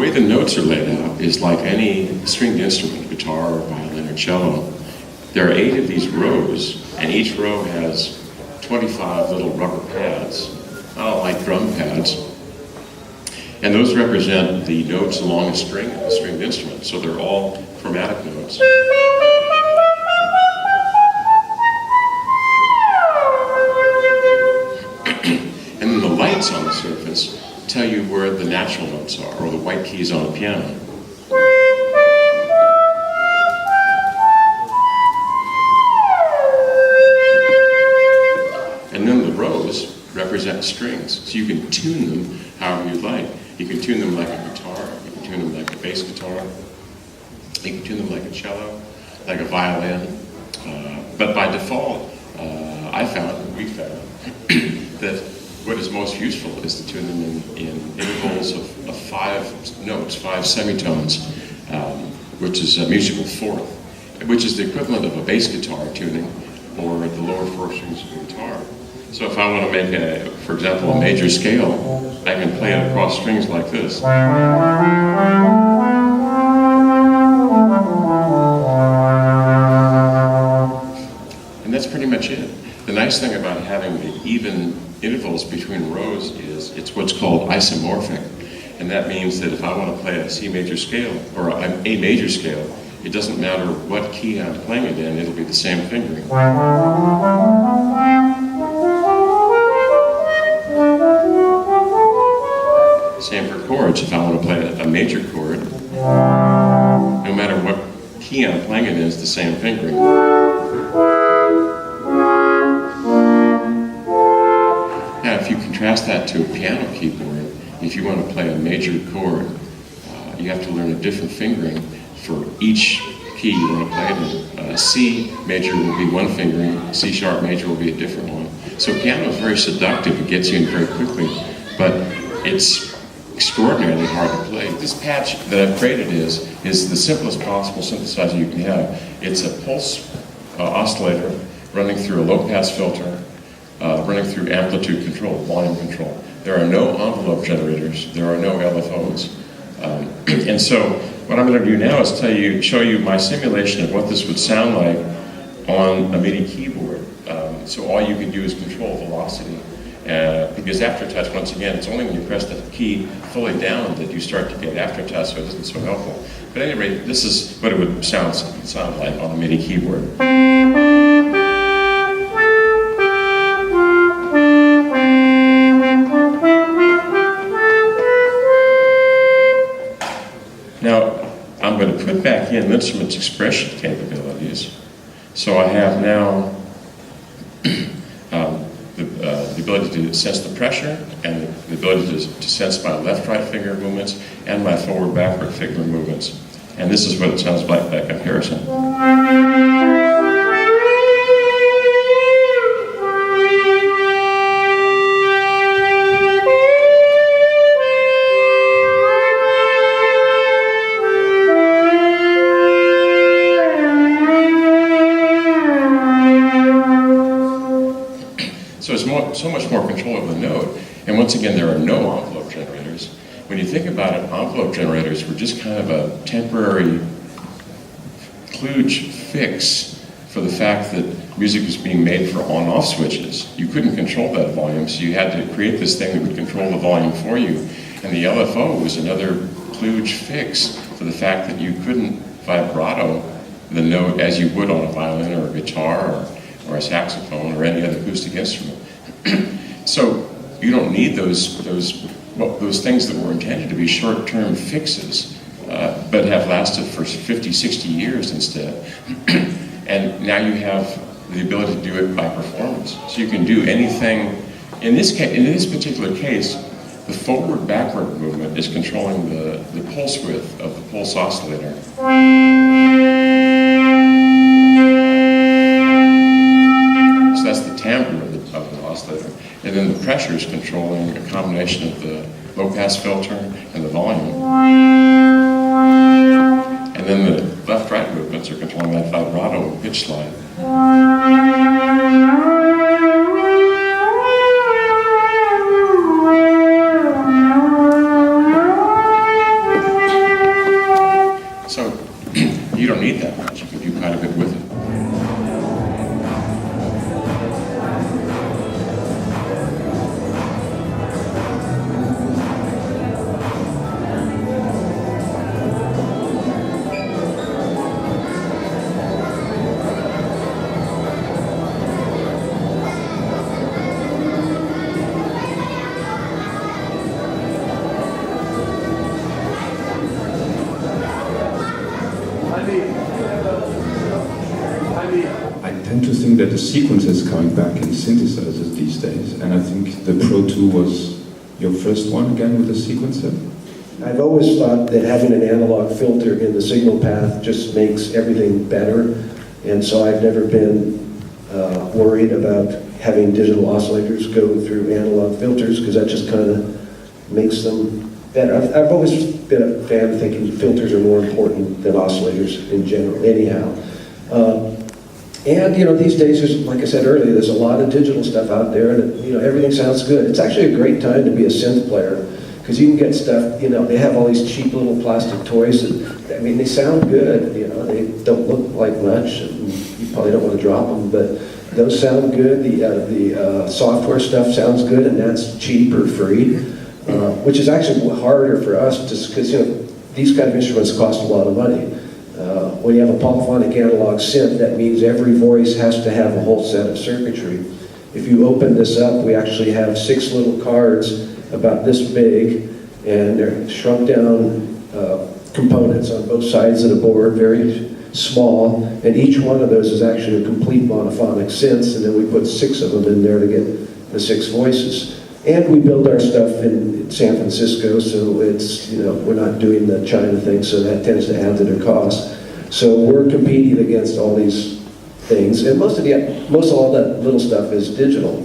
way the notes are laid out is like any stringed instrument, guitar or violin or cello. There are 8 of these rows, and each row has 25 little rubber pads, not like drum pads. And those represent the notes along a string of a stringed instrument. So they're all chromatic notes. And then the lights on the surface tell you where the natural notes are, or the white keys on a piano. And then the rows represent strings, so you can tune them however you like. You can tune them like a guitar, you can tune them like a bass guitar, you can tune them like a cello, like a violin. But by default, we found, that what is most useful is to tune them in intervals of 5 notes, 5 semitones, which is a musical fourth, which is the equivalent of a bass guitar tuning or the lower 4 strings of a guitar. So if I want to make, for example, a major scale, I can play it across strings like this. And that's pretty much it. The nice thing about having the even intervals between rows is it's what's called isomorphic. And that means that if I want to play a C major scale, or a major scale, it doesn't matter what key I'm playing it in, it'll be the same fingering. Same for chords. If I want to play a major chord, no matter what key I'm playing it in, it's the same fingering. Now, if you contrast that to a piano keyboard, if you want to play a major chord, you have to learn a different fingering for each key you want to play it in. C major will be one fingering, C sharp major will be a different one. So piano is very seductive. It gets you in very quickly, but it's extraordinarily hard to play. This patch that I've created is the simplest possible synthesizer you can have. It's a pulse oscillator running through a low-pass filter, running through amplitude control, volume control. There are no envelope generators. There are no LFOs. And so what I'm going to do now is show you my simulation of what this would sound like on a MIDI keyboard. So all you can do is control velocity. Because aftertouch, once again, it's only when you press the key fully down that you start to get aftertouch, so it isn't so helpful. But at any rate, this is what it would sound like on a MIDI keyboard. Now, I'm going to put back in the instrument's expression capabilities. So I have now the ability to sense the pressure and the ability to sense my left-right finger movements and my forward-backward finger movements. And this is what it sounds like by comparison. So it's so much more control of the note. And once again, there are no envelope generators. When you think about it, envelope generators were just kind of a temporary kludge fix for the fact that music was being made for on-off switches. You couldn't control that volume, so you had to create this thing that would control the volume for you. And the LFO was another kludge fix for the fact that you couldn't vibrato the note as you would on a violin or a guitar or a saxophone or any other acoustic instrument. So you don't need those things that were intended to be short-term fixes, but have lasted for 50, 60 years instead. And now you have the ability to do it by performance. So you can do anything. In this particular case, the forward-backward movement is controlling the pulse width of the pulse oscillator. So that's the timbre of the oscillator. And then the pressure is controlling a combination of the low-pass filter and the volume. And then the left-right movements are controlling that vibrato and pitch slide. that the sequencer is coming back in synthesizers these days, and I think the Pro 2 was your first one again with the sequencer. I've always thought that having an analog filter in the signal path just makes everything better, and so I've never been worried about having digital oscillators go through analog filters, because that just kind of makes them better. I've always been a fan of thinking filters are more important than oscillators in general, anyhow. And these days, like I said earlier, there's a lot of digital stuff out there, and everything sounds good. It's actually a great time to be a synth player, because you can get stuff. They have all these cheap little plastic toys that, they sound good. They don't look like much, and you probably don't want to drop them, but those sound good. The software stuff sounds good, and that's cheap or free, which is actually harder for us, just because these kind of instruments cost a lot of money. When you have a polyphonic analog synth, that means every voice has to have a whole set of circuitry. If you open this up, we actually have 6 little cards about this big, and they're shrunk down components on both sides of the board, very small, and each one of those is actually a complete monophonic synth, and then we put 6 of them in there to get the 6 voices. And we build our stuff in San Francisco, so it's, we're not doing the China thing, so that tends to add to their cost. So we're competing against all these things, and most of all that little stuff is digital.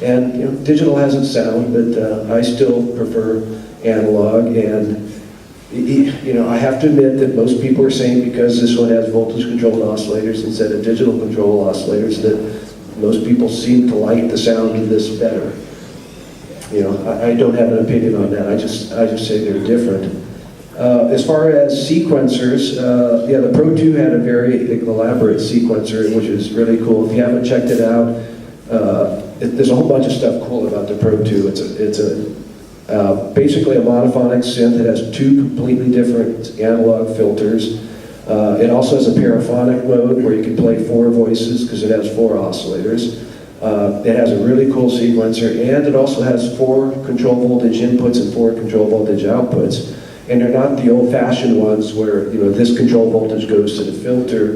And digital has its sound, but I still prefer analog. And I have to admit that most people are saying, because this one has voltage-controlled oscillators instead of digital-controlled oscillators, that most people seem to like the sound of this better. I don't have an opinion on that. I just say they're different. As far as sequencers, the Pro 2 had a very elaborate sequencer, which is really cool. If you haven't checked it out, there's a whole bunch of stuff cool about the Pro 2. It's basically a monophonic synth that has 2 completely different analog filters. It also has a paraphonic mode where you can play 4 voices, because it has 4 oscillators. It has a really cool sequencer, and it also has 4 control voltage inputs and 4 control voltage outputs. And they're not the old-fashioned ones where this control voltage goes to the filter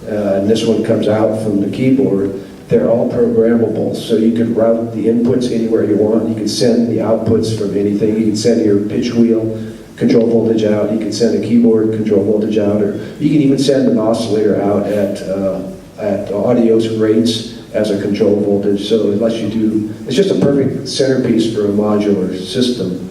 and this one comes out from the keyboard. They're all programmable, so you can route the inputs anywhere you want. You can send the outputs from anything. You can send your pitch wheel control voltage out. You can send a keyboard control voltage out, or you can even send an oscillator out at audio rates as a control voltage. So unless you do, it's just a perfect centerpiece for a modular system.